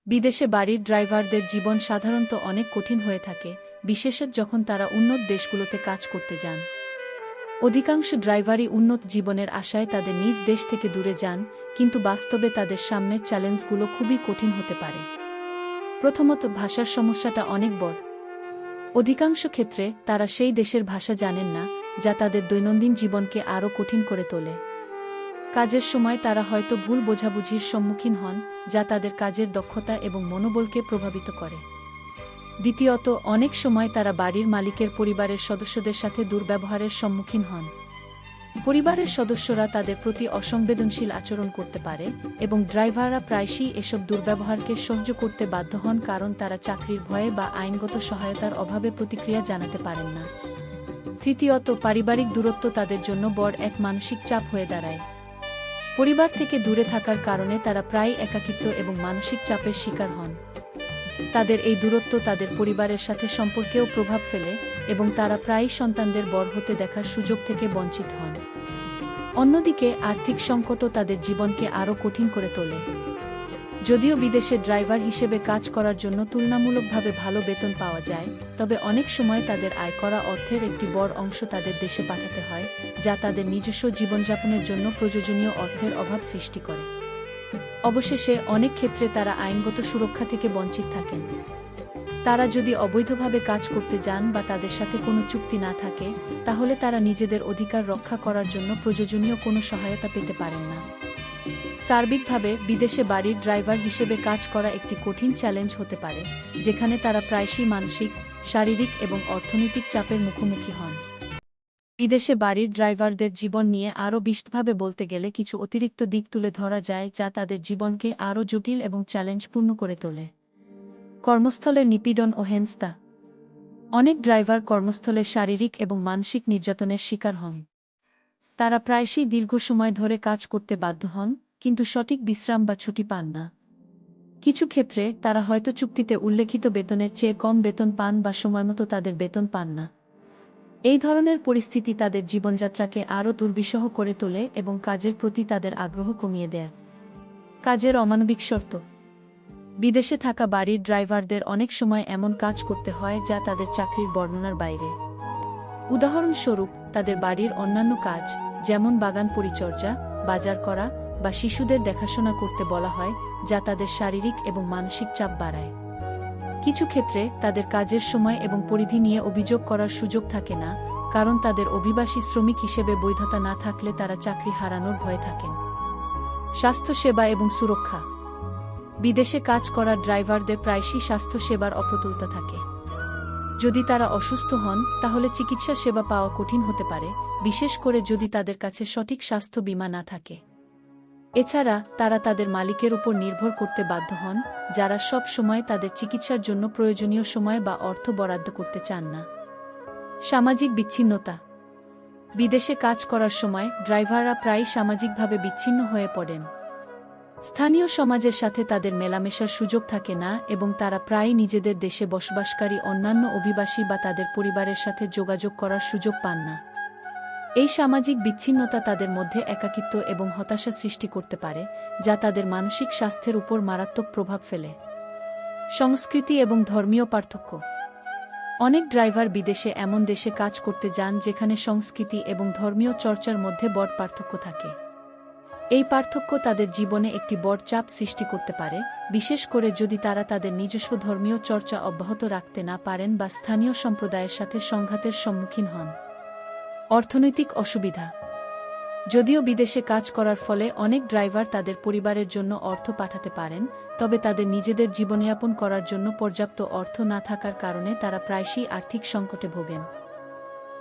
বিদেশে বাড়ির ড্রাইভারদের জীবন সাধারণত অনেক কঠিন হয়ে থাকে, বিশেষত যখন তারা উন্নত দেশগুলোতে কাজ করতে যান। অধিকাংশ ড্রাইভারই উন্নত জীবনের আশায় তাদের নিজ দেশ থেকে দূরে যান, কিন্তু বাস্তবে তাদের সামনের চ্যালেঞ্জগুলো খুবই কঠিন হতে পারে। প্রথমত, ভাষার সমস্যাটা অনেক বড়। অধিকাংশ ক্ষেত্রে তারা সেই দেশের ভাষা জানেন না, যা তাদের দৈনন্দিন জীবনকে আরও কঠিন করে তোলে। কাজের সময় তারা হয়তো ভুল বোঝাবুঝির সম্মুখীন হন, যা তাদের কাজের দক্ষতা এবং মনোবলকে প্রভাবিত করে। দ্বিতীয়ত, অনেক সময় তারা বাড়ির মালিকের পরিবারের সদস্যদের সাথে দুর্ব্যবহারের সম্মুখীন হন। পরিবারের সদস্যরা তাদের প্রতি অসংবেদনশীল আচরণ করতে পারে, এবং ড্রাইভাররা প্রায়শই এসব দুর্ব্যবহারকে সহ্য করতে বাধ্য হন কারণ তারা চাকরির ভয়ে বা আইনগত সহায়তার অভাবে প্রতিক্রিয়া জানাতে পারেন না। তৃতীয়ত, পারিবারিক দূরত্ব তাদের জন্য বড় এক মানসিক চাপ হয়ে দাঁড়ায়। পরিবার থেকে দূরে থাকার কারণে তারা প্রায়ই একাকিত্ব এবং মানসিক চাপের শিকার হন। তাদের এই দূরত্ব তাদের পরিবারের সাথে সম্পর্কেও প্রভাব ফেলে, এবং তারা প্রায়ই সন্তানদের বড় হতে দেখার সুযোগ থেকে বঞ্চিত হন। অন্যদিকে, আর্থিক সংকটও তাদের জীবনকে আরও কঠিন করে তোলে। যদিও বিদেশে ড্রাইভার হিসেবে কাজ করার জন্য তুলনামূলকভাবে ভালো বেতন পাওয়া যায়, তবে অনেক সময় তাদের আয় করা অর্থের একটি বড় অংশ তাদের দেশে পাঠাতে হয়, যা তাদের নিজস্ব জীবনযাপনের জন্য প্রয়োজনীয় অর্থের অভাব সৃষ্টি করে। অবশেষে, অনেক ক্ষেত্রে তারা আইনগত সুরক্ষা থেকে বঞ্চিত থাকেন। তারা যদি অবৈধভাবে কাজ করতে যান বা তাদের সাথে কোনো চুক্তি না থাকে, তাহলে তারা নিজেদের অধিকার রক্ষা করার জন্য প্রয়োজনীয় কোনো সহায়তা পেতে পারেন না। সার্বিকভাবে, বিদেশে বাড়ির ড্রাইভার হিসেবে কাজ করা একটি কঠিন চ্যালেঞ্জ হতে পারে, যেখানে তারা প্রায়শই মানসিক, শারীরিক এবং অর্থনৈতিক চাপের মুখোমুখি হন। বিদেশে বাড়ির ড্রাইভারদের জীবন নিয়ে আরও বিশদভাবে বলতে গেলে কিছু অতিরিক্ত দিক তুলে ধরা যায় যা তাদের জীবনকে আরও জটিল এবং চ্যালেঞ্জপূর্ণ করে তোলে। কর্মস্থলের নিপীড়ন ও হেনস্থা। অনেক ড্রাইভার কর্মস্থলে শারীরিক এবং মানসিক নির্যাতনের শিকার হন। তারা প্রায়শই দীর্ঘ সময় ধরে কাজ করতে বাধ্য হন, কিন্তু সঠিক বিশ্রাম বা ছুটি পান না। কিছু ক্ষেত্রে তারা হয়তো চুক্তিতে উল্লেখিত বেতনের চেয়ে কম বেতন পান বা সময়মতো তাদের বেতন পান না। এই ধরনের পরিস্থিতি তাদের জীবনযাত্রাকে আরও দুর্বিষহ করে তোলে এবং কাজের প্রতি তাদের আগ্রহ কমিয়ে দেয়। কাজের অমানবিক শর্ত। বিদেশে থাকা বাড়ির ড্রাইভারদের অনেক সময় এমন কাজ করতে হয় যা তাদের চাকরির বর্ণনার বাইরে। উদাহরণস্বরূপ, তাদের বাড়ির অন্যান্য কাজ, যেমন বাগান পরিচর্যা, বাজার করা বা শিশুদের দেখাশোনা করতে বলা হয়, যা তাদের শারীরিক এবং মানসিক চাপ বাড়ায়। কিছু ক্ষেত্রে তাদের কাজের সময় এবং পরিধি নিয়ে অভিযোগ করার সুযোগ থাকে না, কারণ তাদের অভিবাসী শ্রমিক হিসেবে বৈধতা না থাকলে তারা চাকরি হারানোর ভয়ে থাকেন। স্বাস্থ্যসেবা এবং সুরক্ষা। বিদেশে কাজ করা ড্রাইভারদের প্রায়শই স্বাস্থ্যসেবার অপ্রতুলতা থাকে। যদি তারা অসুস্থ হন, তাহলে চিকিৎসা সেবা পাওয়া কঠিন হতে পারে, বিশেষ করে যদি তাদের কাছে সঠিক স্বাস্থ্য বীমা না থাকে। এছাড়া, তারা তাদের মালিকের উপর নির্ভর করতে বাধ্য হন, যারা সব সময় তাদের চিকিৎসার জন্য প্রয়োজনীয় সময় বা অর্থ বরাদ্দ করতে চান না। সামাজিক বিচ্ছিন্নতা। বিদেশে কাজ করার সময় ড্রাইভাররা প্রায়ই সামাজিকভাবে বিচ্ছিন্ন হয়ে পড়েন। স্থানীয় সমাজের সাথে তাদের মেলামেশার সুযোগ থাকে না এবং তারা প্রায়ই নিজেদের দেশে বসবাসকারী অন্যান্য অভিবাসী বা তাদের পরিবারের সাথে যোগাযোগ করার সুযোগ পান না। এই সামাজিক বিচ্ছিন্নতা তাদের মধ্যে একাকিত্ব এবং হতাশা সৃষ্টি করতে পারে, যা তাদের মানসিক স্বাস্থ্যের উপর মারাত্মক প্রভাব ফেলে। সংস্কৃতি এবং ধর্মীয় পার্থক্য। অনেক ড্রাইভার বিদেশে এমন দেশে কাজ করতে যান যেখানে সংস্কৃতি এবং ধর্মীয় চর্চার মধ্যে বড় পার্থক্য থাকে। এই পার্থক্য তাদের জীবনে একটি বড় চাপ সৃষ্টি করতে পারে, বিশেষ করে যদি তারা তাদের নিজস্ব ধর্মীয় চর্চা অব্যাহত রাখতে না পারেন বা স্থানীয় সম্প্রদায়ের সাথে সংঘাতের সম্মুখীন হন। অর্থনৈতিক অসুবিধা। যদিও বিদেশে কাজ করার ফলে অনেক ড্রাইভার তাদের পরিবারের জন্য অর্থ পাঠাতে পারেন, তবে তাদের নিজেদের জীবনযাপন করার জন্য পর্যাপ্ত অর্থ না থাকার কারণে তারা প্রায়শই আর্থিক সংকটে ভোগেন।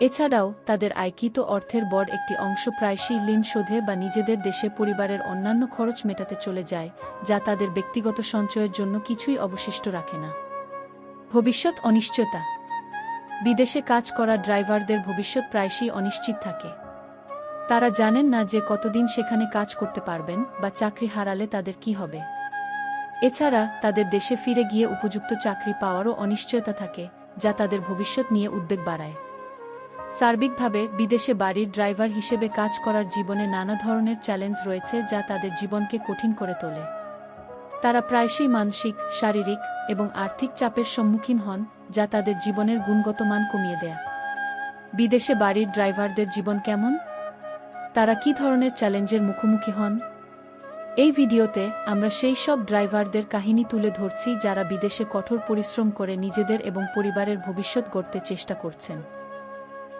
এছাড়াও, তাদের আয়কৃত অর্থের বড় একটি অংশ প্রায়শই ঋণ শোধে বা নিজেদের দেশে পরিবারের অন্যান্য খরচ মেটাতে চলে যায়, যা তাদের ব্যক্তিগত সঞ্চয়ের জন্য কিছুই অবশিষ্ট রাখে না। ভবিষ্যৎ অনিশ্চয়তা। বিদেশে কাজ করা ড্রাইভারদের ভবিষ্যৎ প্রায়শই অনিশ্চিত থাকে। তারা জানেন না যে কতদিন সেখানে কাজ করতে পারবেন বা চাকরি হারালে তাদের কি হবে। এছাড়া, তাদের দেশে ফিরে গিয়ে উপযুক্ত চাকরি পাওয়ারও অনিশ্চয়তা থাকে, যা তাদের ভবিষ্যৎ নিয়ে উদ্বেগ বাড়ায়। সার্বিকভাবে, বিদেশে বাড়ির ড্রাইভার হিসেবে কাজ করার জীবনে নানা ধরনের চ্যালেঞ্জ রয়েছে যা তাদের জীবনকে কঠিন করে তোলে। তারা প্রায়শই মানসিক, শারীরিক এবং আর্থিক চাপের সম্মুখীন হন, যা তাদের জীবনের গুণগত মান কমিয়ে দেয়। বিদেশে বাড়ির ড্রাইভারদের জীবন কেমন? তারা কী ধরনের চ্যালেঞ্জের মুখোমুখি হন? এই ভিডিওতে আমরা সেই সব ড্রাইভারদের কাহিনী তুলে ধরছি যারা বিদেশে কঠোর পরিশ্রম করে নিজেদের এবং পরিবারের ভবিষ্যৎ গড়তে চেষ্টা করছেন।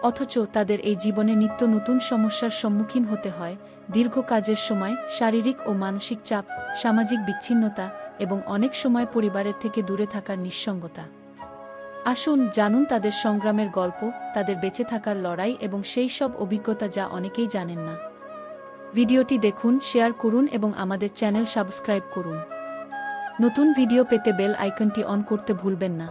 অথচ তাদের এই জীবনে নিত্য নতুন সমস্যার সম্মুখীন হতে হয়, দীর্ঘ কাজের সময়, শারীরিক ও মানসিক চাপ, সামাজিক বিচ্ছিন্নতা এবং অনেক সময় পরিবারের থেকে দূরে থাকার নিঃসঙ্গতা। আসুন জানুন তাদের সংগ্রামের গল্প, তাদের বেঁচে থাকার লড়াই এবং সেই সব অভিজ্ঞতা যা অনেকেই জানেন না। ভিডিওটি দেখুন, শেয়ার করুন এবং আমাদের চ্যানেল সাবস্ক্রাইব করুন। নতুন ভিডিও পেতে বেল আইকনটি অন করতে ভুলবেন না।